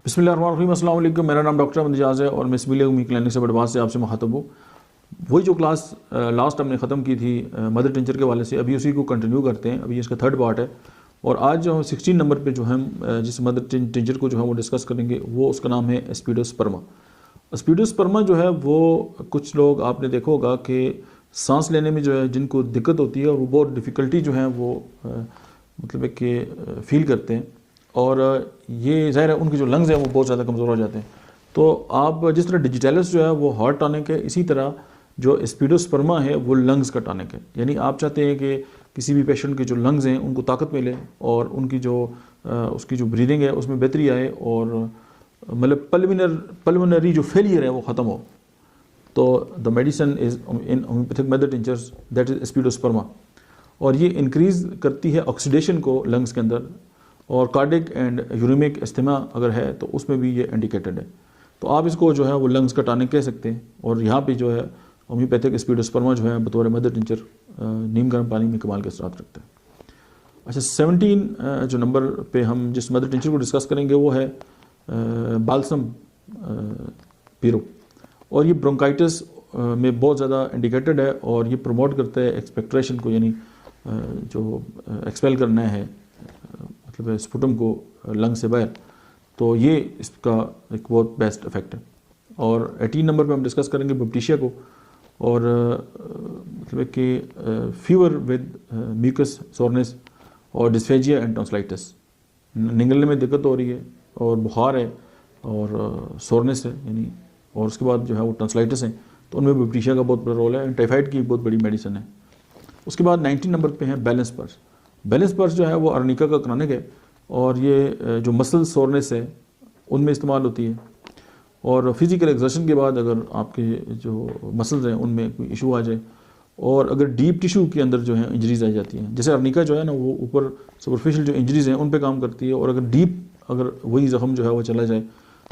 बिस्मिल्लाहिर्रहमानिर्रहीम, अस्सलाम वालेकुम। मेरा नाम डॉक्टर अहमद एजाज है और मैं सिविल होम्योपैथी क्लिनिक से बड़वास से आपसे मुखातब हूँ। वही जो क्लास लास्ट हमने ख़त्म की थी मदर टिंचर के वाले से, अभी उसी को कंटिन्यू करते हैं। अभी इसका थर्ड पार्ट है और आज जो 16 नंबर पे जो हम जिस मदर टिंचर को जो है वो डिस्कस करेंगे, वो उसका नाम है एस्पिडोस्पर्मा। एस्पिडोस्पर्मा जो है वो कुछ लोग आपने देखा होगा कि सांस लेने में जो है जिनको दिक्कत होती है और वो बहुत डिफ़िकल्टी जो है वो मतलब है कि फ़ील करते हैं और ये ज़ाहिर है उनके जो लंग्स हैं वो बहुत ज़्यादा कमज़ोर हो जाते हैं। तो आप जिस तरह डिजिटैलिस जो है वो हार्ट टॉनिक है, इसी तरह जो एस्पिडोस्पर्मा है वो लंग्स का टॉनिक है। यानी आप चाहते हैं कि किसी भी पेशेंट के जो लंग्स हैं उनको ताकत मिले और उनकी जो उसकी जो ब्रीदिंग है उसमें बेहतरी आए और मतलब पल्मोनरी जो फेलियर है वो ख़त्म हो। तो the medicine is in homeopathic mother tinctures that is aspidosperma, और ये इंक्रीज़ करती है ऑक्सीडेशन को लंग्स के अंदर, और कार्डिक एंड यूरिमिक इस्तेमा अगर है तो उसमें भी ये इंडिकेटेड है। तो आप इसको जो है वो लंग्स का टॉनिक कह सकते हैं। और यहाँ पे जो है होम्योपैथिक एस्पिडोस्पर्मा जो है बतौर मदर टिंचर नीम गर्म पानी में कमाल के असरात रखता है। अच्छा, 17 जो नंबर पे हम जिस मदर टिंचर को डिस्कस करेंगे वो है बाल्सम पीरो, और ये ब्रोंकाइटिस में बहुत ज़्यादा इंडिकेटेड है और ये प्रमोट करता है एक्सपेक्ट्रेशन को, यानी जो एक्सपेल करना है मतलब स्पुटम को लंग से बाहर, तो ये इसका एक बहुत बेस्ट इफेक्ट है। और 18 नंबर पे हम डिस्कस करेंगे बैप्टिशिया को, और मतलब कि फीवर विद म्यूकस सोरनेस और डिस्फेजिया एंड टॉन्सिलाइटिस, निगलने में दिक्कत हो रही है और बुखार है और सोरनेस है यानी, और उसके बाद जो है वो टॉन्सिलाइटिस है, तो उनमें बैप्टिशिया का बहुत बड़ा रोल है। टाइफाइड की बहुत बड़ी मेडिसिन है। उसके बाद 19 नंबर पे है बैलेंस पर्स। बैलेंस पर्स जो है वो अर्निका का क्रॉनिक है और ये जो मसल सोरनेस है उनमें इस्तेमाल होती है, और फिजिकल एक्सर्शन के बाद अगर आपके जो मसल्स हैं उनमें कोई इशू आ जाए, और अगर डीप टिश्यू के अंदर जो है इंजरीज आ जाती हैं, जैसे अर्निका जो है ना वो ऊपर सुपरफिशियल जो इंजरीज हैं उन पे काम करती है, और अगर डीप अगर वही ज़ख्म जो है वो चला जाए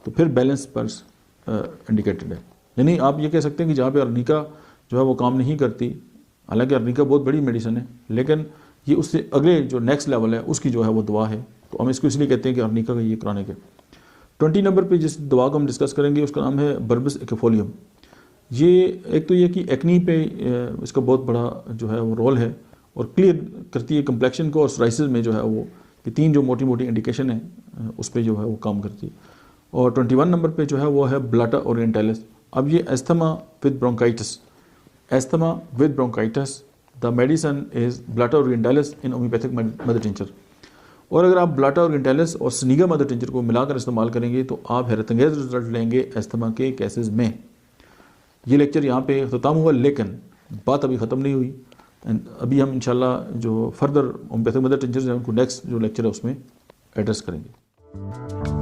तो फिर बैलेंस पर्स इंडिकेटेड है। यानी आप ये कह सकते हैं कि जहाँ पे अर्निका जो है वो काम नहीं करती, हालांकि अर्निका बहुत बड़ी मेडिसिन है, लेकिन ये उससे अगले जो नेक्स्ट लेवल है उसकी जो है वो दवा है, तो हम इसको इसलिए कहते हैं कि अर्निका का ये क्रॉनिक है। 20 नंबर पे जिस दवा को हम डिस्कस करेंगे उसका नाम है बर्बस एक्फोलियम। ये एक तो ये कि एक्नी पे इसका बहुत बड़ा जो है वो रोल है और क्लियर करती है कम्प्लेक्शन को, और सोराइसिस में जो है वो ये 3 जो मोटी मोटी इंडिकेशन है उस पर जो है वो काम करती है। और 21 नंबर पे जो है वो है ब्लाटा ओरिएंटालिस। अब ये asthma with bronchitis, asthma with bronchitis, the medicine is Blatta orientalis in homeopathic mother tincture. और अगर आप ब्लाटा ओरिएंटालिस और स्निगा मदर टिंचर को मिलाकर इस्तेमाल करेंगे तो आप हैरतअंगेज़ रिजल्ट लेंगे एस्थमा के केसेस में। ये लेक्चर यहाँ पे ख़त्म हुआ, लेकिन बात अभी ख़त्म नहीं हुई। अभी हम इंशाल्लाह जो फर्दर होम्योपैथिक मदर टिंचर्स हैं उनको नेक्स्ट जो लेक्चर है उसमें एड्रेस करेंगे।